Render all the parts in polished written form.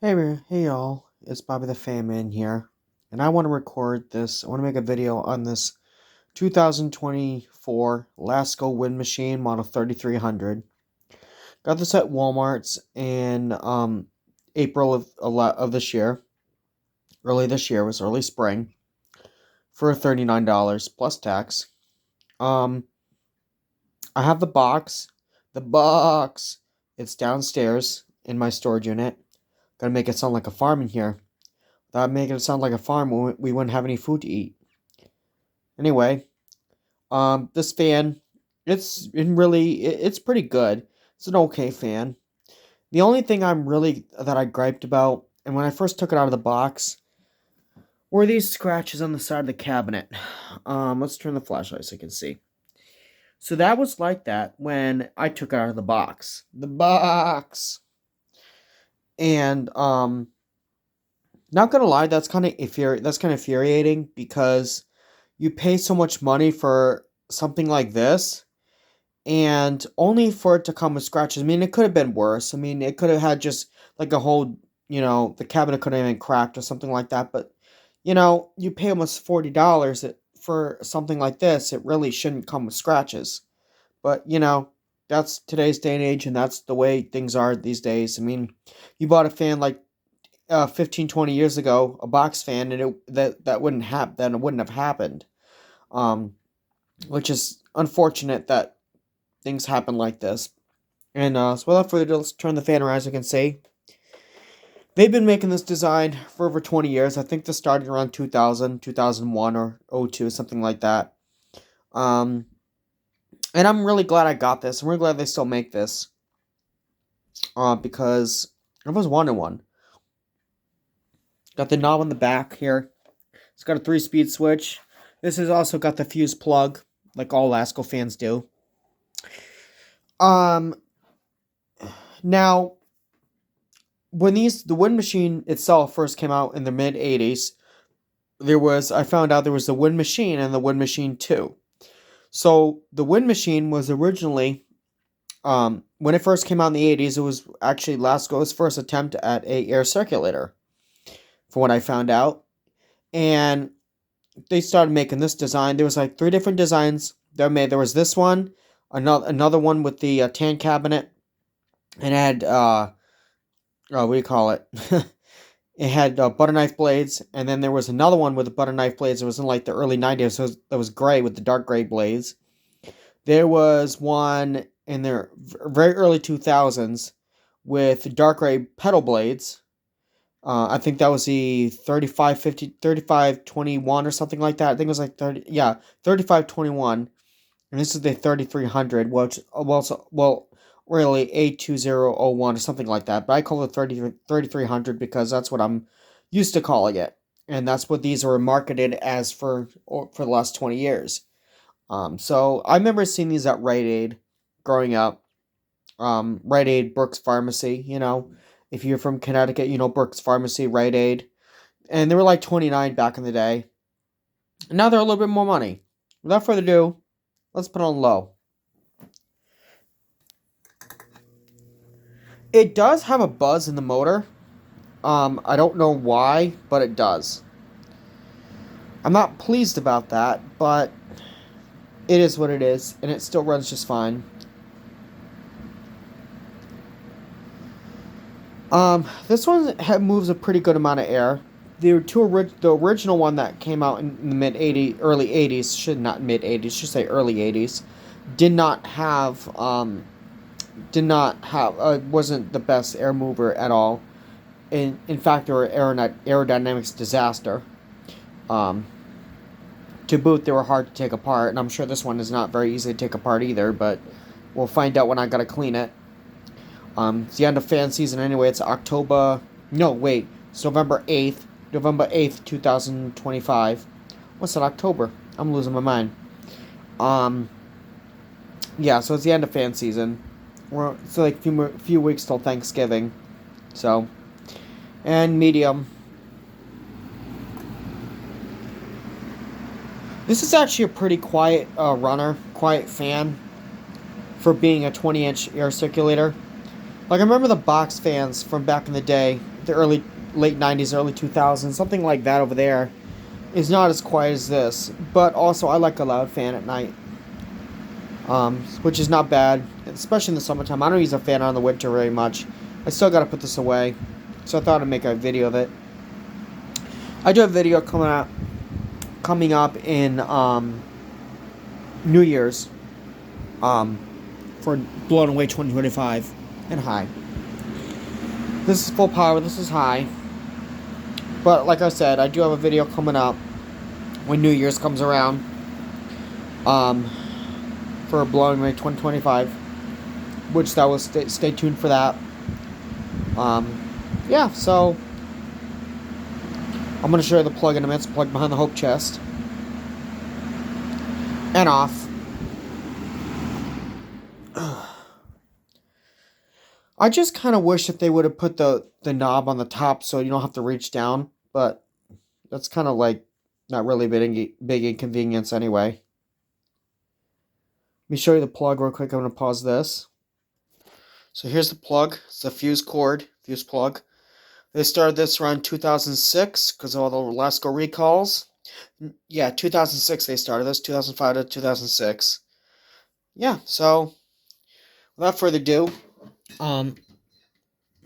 Hey y'all, it's Bobby the Fan Man here, and I want to record this. I want to make a video on this 2024 Lasko wind machine model 3300. Got this at Walmart's in April of this year. Early this year, was early spring, for $39 plus tax. Um, I have the box. The box. It's downstairs in my storage unit. Gotta make it sound like a farm in here. That make it sound like a farm. We wouldn't have any food to eat. Anyway, this fan, it's pretty good. It's an okay fan. The only thing that I griped about, and when I first took it out of the box, were these scratches on the side of the cabinet. Let's turn the flashlight so you can see. So that was like that when I took it out of the box. The box. And not gonna lie, that's kind of infuriating because you pay so much money for something like this, and only for it to come with scratches. I mean, it could have been worse. I mean, it could have had just like a whole, the cabinet could have been cracked or something like that. But you pay almost $40 for something like this. It really shouldn't come with scratches. But that's today's day and age, and that's the way things are these days. I mean, you bought a fan like 15, 20 years ago, a box fan, and that wouldn't have happened. Um, which is unfortunate that things happen like this. And so without further ado, let's turn the fan around. As you can see, they've been making this design for over 20 years. I think this started around 2000, 2001, or '02, something like that. Um, and I'm really glad I got this. I'm really glad they still make this. Because I was wanting one. Got the knob on the back here. It's got a 3-speed switch. This has also got the fuse plug, like all Lasko fans do. Now, when the wind machine itself first came out in the mid '80s, I found out there was the wind machine and the wind machine 2. So the wind machine was originally, when it first came out in the '80s, it was actually Lasko's first attempt at a air circulator, from what I found out, and they started making this design. There was like 3 different designs that were made. There was this one, another one with the tan cabinet, and it had what do you call it? It had butter knife blades, and then there was another one with the butter knife blades. It was in like the early '90s, so that was gray with the dark gray blades. There was one in the very early 2000s with dark gray pedal blades. I think that was the 3521 or something like that. I think it was like 3521. And this is the 3300, really 82001 or something like that. But I call it 3300 because that's what I'm used to calling it. And that's what these are marketed as for the last 20 years. So I remember seeing these at Rite Aid growing up. Rite Aid, Brooks Pharmacy, if you're from Connecticut, Brooks Pharmacy, Rite Aid. And they were like 29 back in the day. And now they're a little bit more money. Without further ado, let's put on low. It does have a buzz in the motor. I don't know why, but it does. I'm not pleased about that, but it is what it is, and it still runs just fine. This one moves a pretty good amount of air. The original one that came out in the mid '80s, early '80s, not mid '80s, should say early '80s, did not have wasn't the best air mover at all. In fact, they were aerodynamics disaster. To boot, they were hard to take apart, and I'm sure this one is not very easy to take apart either, but we'll find out when I gotta clean it. It's the end of fan season anyway. It's November 8th. November 8th, 2025. What's that, October? I'm losing my mind. Yeah, so it's the end of fan season. It's like a few weeks till Thanksgiving. So, and medium. This is actually a pretty quiet quiet fan for being a 20-inch air circulator. Like, I remember the box fans from back in the day. the late 90s, early 2000s, something like that over there is not as quiet as this. But also, I like a loud fan at night, which is not bad, especially in the summertime. I don't use a fan on the winter very much. I still got to put this away, so I thought I'd make a video of it. I do have a video coming up in New Year's for Blown Away 2025 and high. This is full power, this is high. But like I said, I do have a video coming up when New Year's comes around for Blown Away 2025, which that will stay tuned for that. Yeah, so I'm going to show you the plug in a minute. It's plugged behind the hope chest and off. I just kind of wish that they would have put the knob on the top so you don't have to reach down, but that's kind of like not really big inconvenience anyway. Let me show you the plug real quick. I'm going to pause this. So here's the plug. It's a fuse plug. They started this around 2006 because of all the Lasko recalls. Yeah, 2006 they started this, 2005 to 2006. Yeah, so without further ado, we're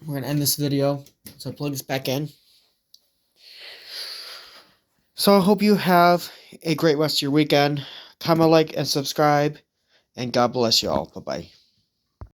going to end this video. So plug this back in. So I hope you have a great rest of your weekend. Comment, like, and subscribe. And God bless you all. Bye-bye.